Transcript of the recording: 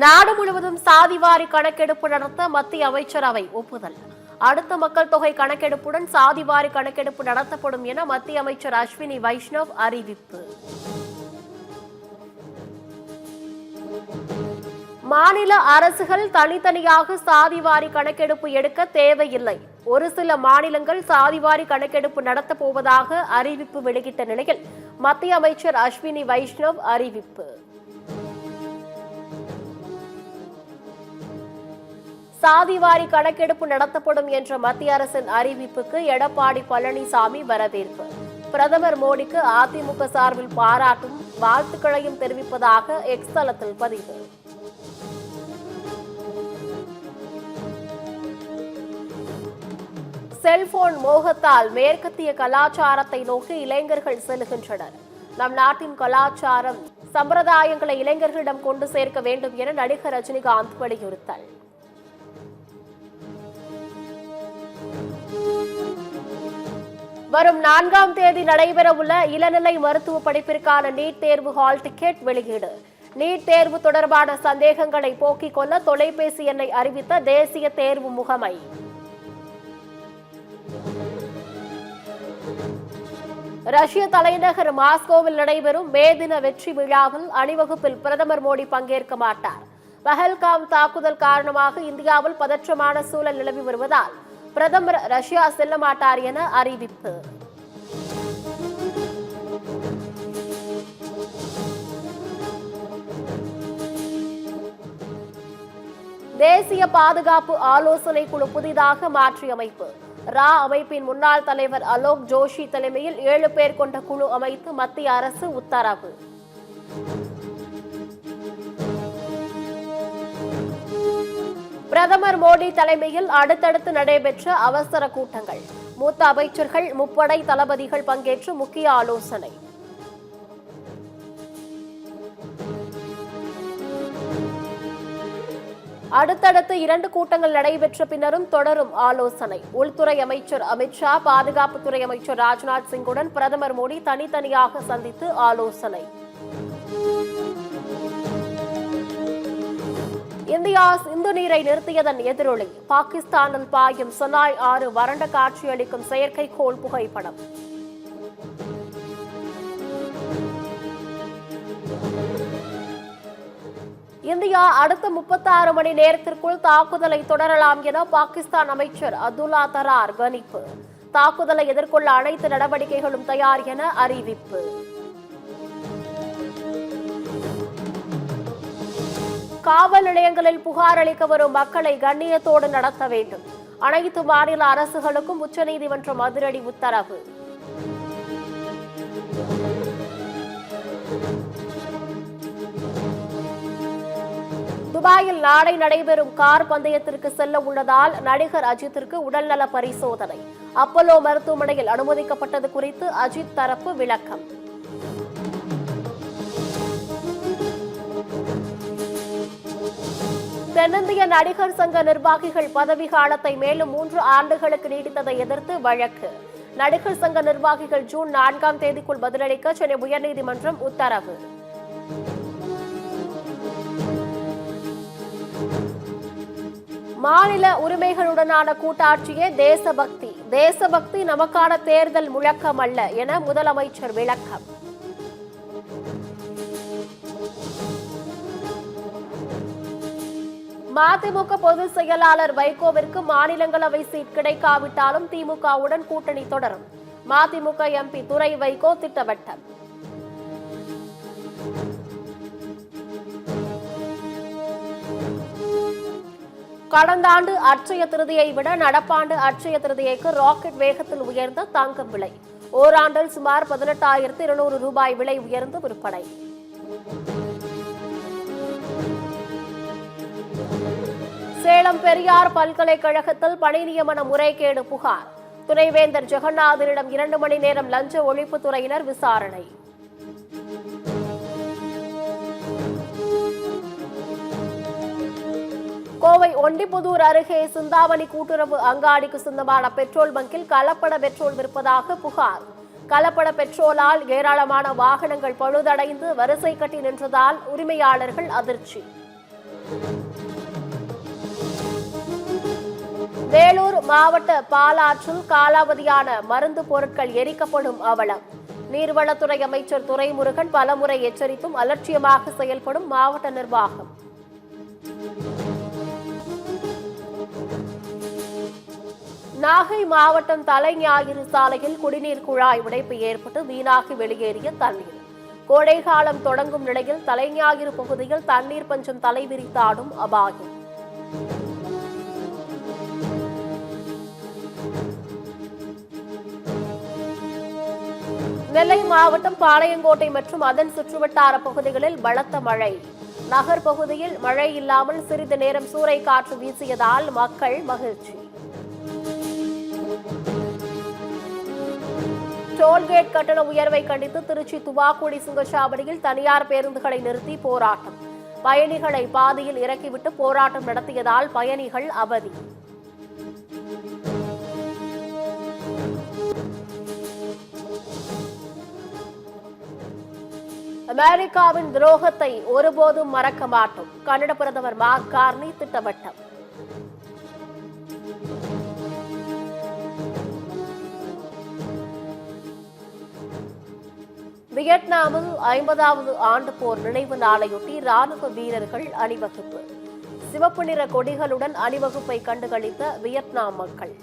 நாடு முழுவதும் சாதிவாரி கணக்கெடுப்பு நடத்த மத்திய அமைச்சரவை ஒப்புதல். அடுத்த மக்கள் தொகை கணக்கெடுப்புடன் சாதிவாரி கணக்கெடுப்பு நடத்தப்படும் என மத்திய அமைச்சர் அஸ்வினி வைஷ்ணவ் அறிவிப்பு. மாநில அரசுகள் தனித்தனியாக சாதிவாரி கணக்கெடுப்பு எடுக்க தேவையில்லை. ஒரு சில மாநிலங்கள் சாதிவாரி கணக்கெடுப்பு நடத்தப் போவதாக அறிவிப்பு வெளியிட்ட நிலையில் மத்திய அமைச்சர் அஸ்வினி வைஷ்ணவ் அறிவிப்பு. சாதிவாரி கணக்கெடுப்பு நடத்தப்படும் என்ற மத்திய அரசின் அறிவிப்புக்கு எடப்பாடி பழனிசாமி வரவேற்பு. பிரதமர் மோடிக்கு அதிமுக சார்பில் பாராட்டும் வாழ்த்துக்களையும் தெரிவிப்பதாக எக்ஸ் தளத்தில் பதிவு. செல்போன் மோகத்தால் மேற்கத்திய கலாச்சாரத்தை நோக்கி இளைஞர்கள் செல்கின்றனர். நம் நாட்டின் கலாச்சாரம் சம்பிரதாயங்களை இளைஞர்களிடம் கொண்டு சேர்க்க வேண்டும் என நடிகர் ரஜினிகாந்த் வலியுறுத்தல். வரும் 4ஆம் தேதி நடைபெறவுள்ள இளநிலை மருத்துவ படிப்பிற்கான நீட் தேர்வு ஹால் டிக்கெட் வெளியீடு. நீட் தேர்வு தொடர்பான சந்தேகங்களை போக்கிக் கொள்ள தொலைபேசி எண்ணை அறிவித்த தேசிய தேர்வு முகமை. ரஷ்ய தலைநகர் மாஸ்கோவில் நடைபெறும் மே தின வெற்றி விழாவில் அணிவகுப்பில் பிரதமர் மோடி பங்கேற்க மாட்டார். பஹல்காம் தாக்குதல் காரணமாக இந்தியாவில் பதற்றமான சூழல் நிலவி வருவதால் பிரதமர் ரஷ்யா செல்ல மாட்டார் என அறிவிப்பு. தேசிய பாதுகாப்பு ஆலோசனை குழு புதிதாக மாற்றியமைப்பு. ரா அமைப்பின் முன்னாள் தலைவர் அலோக் ஜோஷி தலைமையில் 7 பேர் கொண்ட குழு அமைத்து மத்திய அரசு உத்தரவு. பிரதமர் மோடி தலைமையில் அடுத்தடுத்து நடைபெற்ற அவசர கூட்டங்கள். மூத்த அமைச்சர்கள், முப்படை தளபதிகள் பங்கேற்று முக்கிய ஆலோசனை. அடுத்தடுத்து 2 கூட்டங்கள் நடைபெற்ற பின்னரும் தொடரும் ஆலோசனை. உள்துறை அமைச்சர் அமித்ஷா, பாதுகாப்புத்துறை அமைச்சர் ராஜ்நாத் சிங்குடன் பிரதமர் மோடி தனித்தனியாக சந்தித்து ஆலோசனை. இந்தியா சிந்து நீரை நிறுத்தியதன் எதிரொலி. பாகிஸ்தானில் பாயும் சனாய் ஆறு வறண்ட காட்சியளிக்கும் செயற்கைக்கோள் புகைப்படம். இந்தியா அடுத்த 36 மணி நேரத்திற்குள் தாக்குதலை தொடரலாம் என பாகிஸ்தான் அமைச்சர் அப்துல்லா தரார் கணிப்பு. தாக்குதலை எதிர்கொள்ள அனைத்து நடவடிக்கைகளும் தயார் என அறிவிப்பு. காவல் நிலையங்களில் புகார் அளிக்க வரும் மக்களை கண்ணியத்தோடு நடத்த வேண்டும். அனைத்து மாநில அரசுகளுக்கும் உச்சநீதிமன்றம் அதிரடி உத்தரவு. துபாயில் நாளை நடைபெறும் கார் பந்தயத்திற்கு செல்ல உள்ளதால் நடிகர் அஜித்திற்கு உடல்நல பரிசோதனை. அப்போலோ மருத்துவமனையில் அனுமதிக்கப்பட்டது குறித்து அஜித் தரப்பு விளக்கம். தென்னிந்திய நடிகர் சங்க நிர்வாகிகள் பதவி காலத்தை மேலும் 3 ஆண்டுகளுக்கு நீடித்ததை எதிர்த்து வழக்கு. நடிகர் சங்க நிர்வாகிகள் ஜூன் 4ஆம் தேதிக்குள் பதிலளிக்க சென்னை உயர்நீதிமன்றம் உத்தரவு. மாநில உரிமைகளுடனான கூட்டாட்சியே தேசபக்தி. தேசபக்தி நமக்கான தேர்தல் முழக்கம் அல்ல என முதலமைச்சர் விளக்கம். மதிமுக பொதுச் செயலாளர் வைகோவிற்கு மாநிலங்களவை சீட் கிடைக்காவிட்டாலும் திமுகவுடன் கூட்டணி தொடரும். மதிமுக எம்பி துரை வைகோ திட்டவட்டம். கடந்த ஆண்டு அட்சய திருதியை விட நடப்பாண்டு அட்சய திருதியைக்கு ராக்கெட் வேகத்தில் உயர்ந்த தங்கம் விலை. ஓராண்டில் சுமார் 18,200 ரூபாய் விலை உயர்ந்து விற்பனை. சேலம் பெரியார் பல்கலைக்கழகத்தில் பணி நியமன முறைகேடு புகார். துணைவேந்தர் ஜெகநாதனிடம் 2 மணி நேரம் லஞ்ச ஒழிப்புத்துறையினர் விசாரணை. கோவை ஒண்டிப்புதூர் அருகே சிந்தாமணி கூட்டுறவு அங்காடிக்கு சொந்தமான பெட்ரோல் பங்கில் கலப்பட பெட்ரோல் விற்பதாக புகார். கலப்பட பெட்ரோலால் ஏராளமான வாகனங்கள் பழுதடைந்து வரிசை கட்டி நின்றதால் உரிமையாளர்கள் அதிர்ச்சி. வேலூர் மாவட்ட பாலாற்றில் காலாவதியான மருந்து பொருட்கள் எரிக்கப்படும் அவலம். நீர்வளத்துறை அமைச்சர் துரைமுருகன் பலமுறை எச்சரித்தும் அலட்சியமாக செயல்படும் மாவட்ட நிர்வாகம். நாகை மாவட்டம் தலைஞாயிறு சாலையில் குடிநீர் குழாய் உடைப்பு ஏற்பட்டு வீணாகி வெளியேறிய தண்ணீர். கோடைகாலம் தொடங்கும் நிலையில் தலைஞாயிறு பகுதியில் தண்ணீர் பஞ்சம் தலைவிரித்தாடும் அபாயம். நெல்லை மாவட்டம் பாளையங்கோட்டை மற்றும் அதன் சுற்றுவட்டார பகுதிகளில் பலத்த மழை. நகர் பகுதியில் மழை இல்லாமல் சிறிது நேரம் சூறை காற்று வீசியதால் மக்கள் மகிழ்ச்சி. டோல்கேட் கட்டண உயர்வை கண்டித்து திருச்சி துவாக்குடி சுங்கச்சாவடியில் தனியார் பேருந்துகளை நிறுத்தி போராட்டம். பயணிகளை பாதியில் இறக்கிவிட்டு போராட்டம் நடத்தியதால் பயணிகள் அவதி. அமெரிக்காவின் துரோகத்தை ஒருபோதும் மறக்க மாட்டோம். கனடா பிரதமர் மார்க் கார்னி திட்டவட்டம். வியட்நாமில் 50வது ஆண்டு போர் நினைவு நாளையொட்டி ராணுவ வீரர்கள் அணிவகுப்பு. சிவப்பு நிற கொடிகளுடன் அணிவகுப்பை கண்டுகளித்த வியட்நாம் மக்கள்.